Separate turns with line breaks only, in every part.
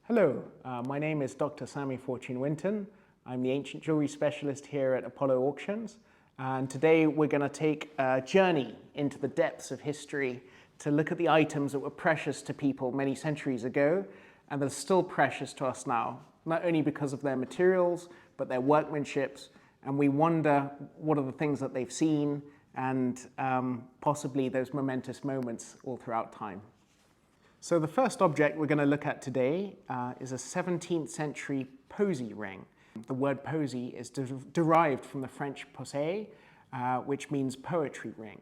Hello, my name is Dr. Sami Fortune Winton. I'm the ancient jewellery specialist here at Apollo Auctions, and today we're going to take a journey into the depths of history to look at the items that were precious to people many centuries ago and that are still precious to us now, not only because of their materials but their workmanships, and we wonder what are the things that they've seen and possibly those momentous moments all throughout time. So the first object we're going to look at today is a 17th century posy ring. The word posy is derived from the French poser, which means poetry ring.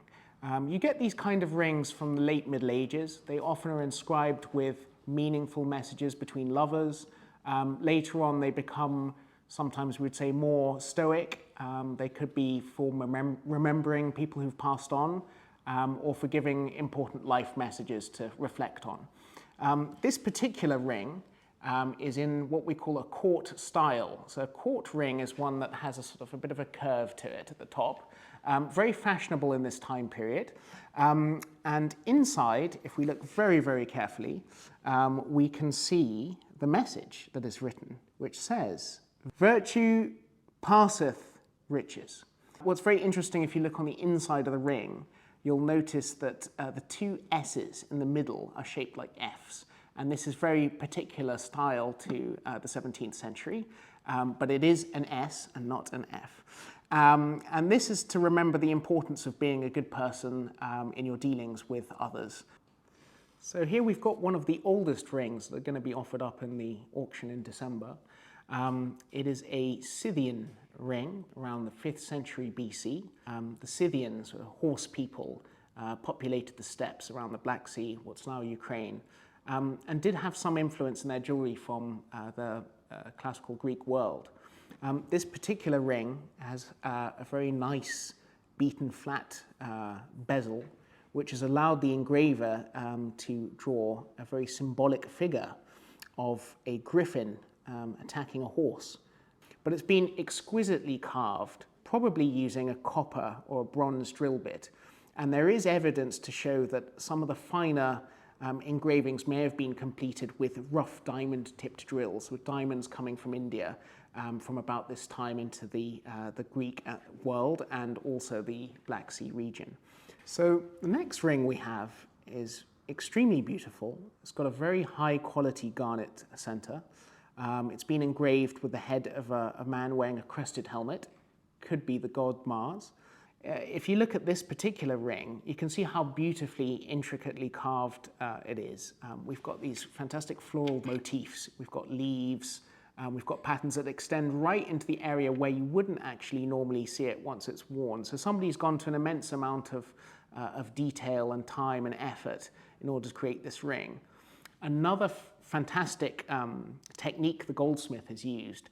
You get these kind of rings from the late Middle Ages. They often are inscribed with meaningful messages between lovers. Later on they become, sometimes we'd say, more stoic. They could be for remembering people who've passed on, or for giving important life messages to reflect on. This particular ring is in what we call a court style. So a court ring is one that has a sort of a bit of a curve to it at the top. Very fashionable in this time period. And inside, if we look very, very carefully, we can see the message that is written, which says, "Virtue passeth riches." What's very interesting, if you look on the inside of the ring, you'll notice that the two S's in the middle are shaped like F's. And this is very particular style to the 17th century, but it is an S and not an F. And this is to remember the importance of being a good person in your dealings with others. So here we've got one of the oldest rings that are going to be offered up in the auction in December. It is a Scythian ring around the 5th century BC. The Scythians, horse people, populated the steppes around the Black Sea, what's now Ukraine, and did have some influence in their jewellery from the classical Greek world. This particular ring has a very nice beaten flat bezel, which has allowed the engraver to draw a very symbolic figure of a griffin attacking a horse. But it's been exquisitely carved, probably using a copper or a bronze drill bit. And there is evidence to show that some of the finer engravings may have been completed with rough diamond-tipped drills, with diamonds coming from India from about this time into the Greek world and also the Black Sea region. So the next ring we have is extremely beautiful. It's got a very high-quality garnet center. It's been engraved with the head of a man wearing a crested helmet. Could be the god Mars. If you look at this particular ring, you can see how beautifully, intricately carved it is. We've got these fantastic floral motifs. We've got leaves. We've got patterns that extend right into the area where you wouldn't actually normally see it once it's worn. So somebody's gone to an immense amount of detail and time and effort in order to create this ring. Another fantastic technique the goldsmith has used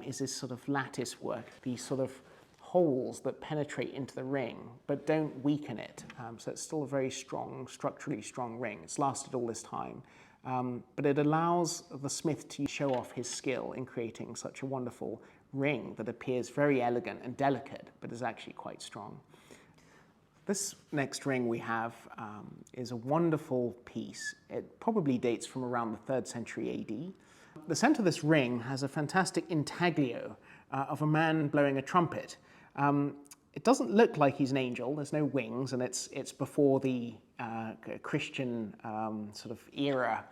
is this sort of lattice work, these sort of holes that penetrate into the ring but don't weaken it. So it's still a very strong, structurally strong ring. It's lasted all this time. But it allows the smith to show off his skill in creating such a wonderful ring that appears very elegant and delicate, but is actually quite strong. This next ring we have is a wonderful piece. It probably dates from around the 3rd century AD. The center of this ring has a fantastic intaglio of a man blowing a trumpet. It doesn't look like he's an angel, there's no wings, and it's before the Christian sort of era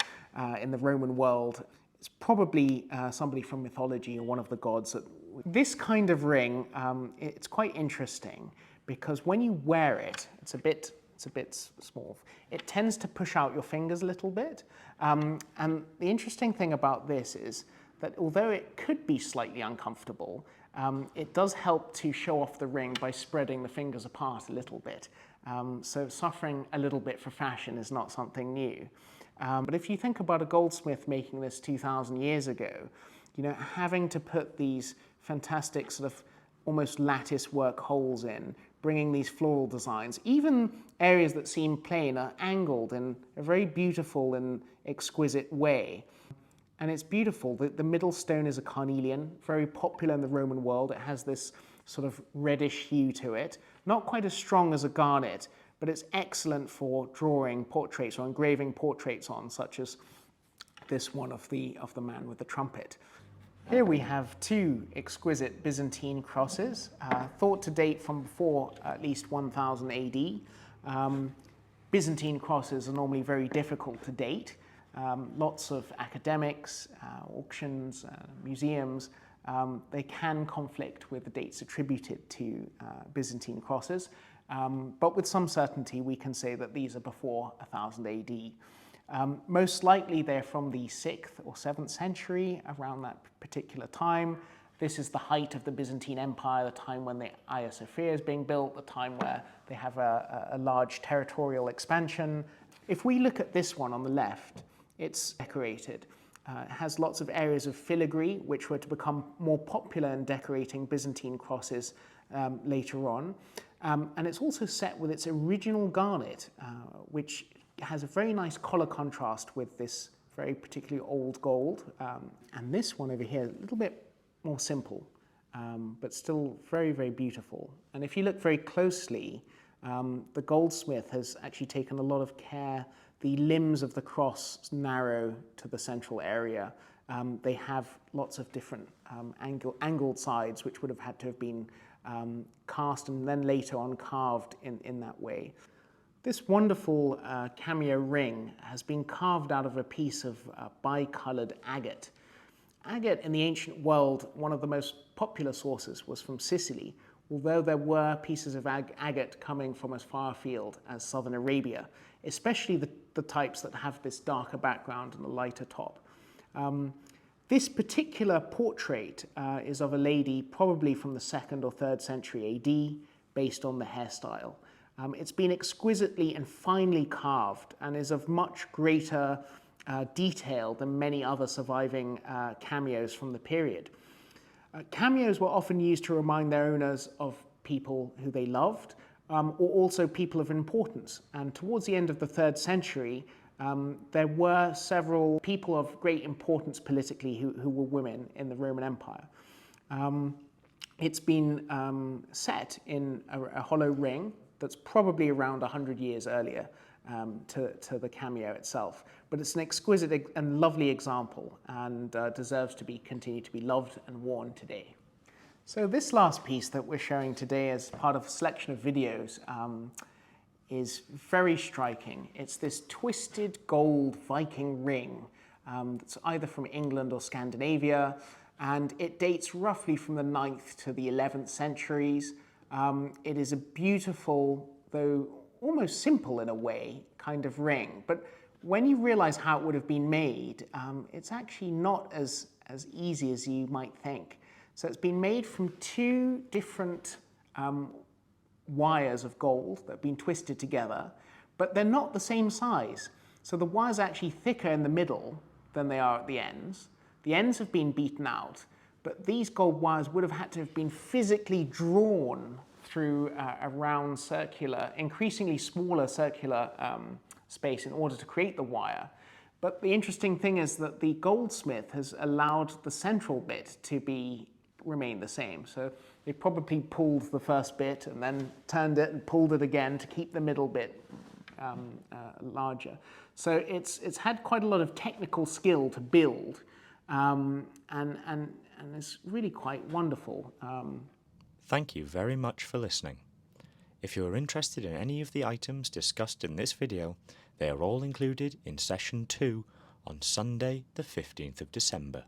in the Roman world. It's probably somebody from mythology or one of the gods. This kind of ring, it's quite interesting because when you wear it, it's a bit small. It tends to push out your fingers a little bit. And the interesting thing about this is that although it could be slightly uncomfortable, it does help to show off the ring by spreading the fingers apart a little bit. So suffering a little bit for fashion is not something new. But if you think about a goldsmith making this 2,000 years ago, you know, having to put these fantastic sort of almost lattice work holes in, bringing these floral designs, even areas that seem plain are angled in a very beautiful and exquisite way. And it's beautiful. The middle stone is a carnelian, very popular in the Roman world. It has this sort of reddish hue to it. Not quite as strong as a garnet, but it's excellent for drawing portraits or engraving portraits on, such as this one of the man with the trumpet. Here we have two exquisite Byzantine crosses, thought to date from before at least 1000 AD. Byzantine crosses are normally very difficult to date. Lots of academics, auctions, museums, they can conflict with the dates attributed to Byzantine crosses, but with some certainty we can say that these are before 1000 AD. Most likely they're from the 6th or 7th century, around that particular time. This is the height of the Byzantine Empire, the time when the Hagia Sophia is being built, the time where they have a large territorial expansion. If we look at this one on the left, it's decorated. It has lots of areas of filigree, which were to become more popular in decorating Byzantine crosses later on. And it's also set with its original garnet, which has a very nice color contrast with this very particularly old gold. And this one over here, a little bit more simple, but still very, very beautiful. And if you look very closely, the goldsmith has actually taken a lot of care. The limbs of the cross narrow to the central area. They have lots of different angled sides, which would have had to have been cast and then later on carved in that way. This wonderful cameo ring has been carved out of a piece of bicolored agate. Agate in the ancient world, one of the most popular sources was from Sicily, although there were pieces of agate coming from as far afield as southern Arabia, especially the types that have this darker background and a lighter top. This particular portrait is of a lady probably from the 2nd or 3rd century AD, based on the hairstyle. It's been exquisitely and finely carved and is of much greater detail than many other surviving cameos from the period. Cameos were often used to remind their owners of people who they loved, or also people of importance. And towards the end of the 3rd century, there were several people of great importance politically who were women in the Roman Empire. It's been set in a hollow ring that's probably around 100 years earlier to the cameo itself. But it's an exquisite and lovely example and deserves to continue to be loved and worn today. So this last piece that we're showing today as part of a selection of videos is very striking. It's this twisted gold Viking ring that's either from England or Scandinavia, and it dates roughly from the 9th to the 11th centuries. It is a beautiful, though almost simple in a way, kind of ring. But when you realize how it would have been made, it's actually not as easy as you might think. So it's been made from two different wires of gold that have been twisted together, but they're not the same size. So the wires are actually thicker in the middle than they are at the ends. The ends have been beaten out, but these gold wires would have had to have been physically drawn through a round circular, increasingly smaller circular space in order to create the wire. But the interesting thing is that the goldsmith has allowed the central bit to remain the same. So they probably pulled the first bit and then turned it and pulled it again to keep the middle bit larger. So it's had quite a lot of technical skill to build, and it's really quite wonderful.
Thank you very much for listening. If you are interested in any of the items discussed in this video, they are all included in session 2 on Sunday the 15th of December.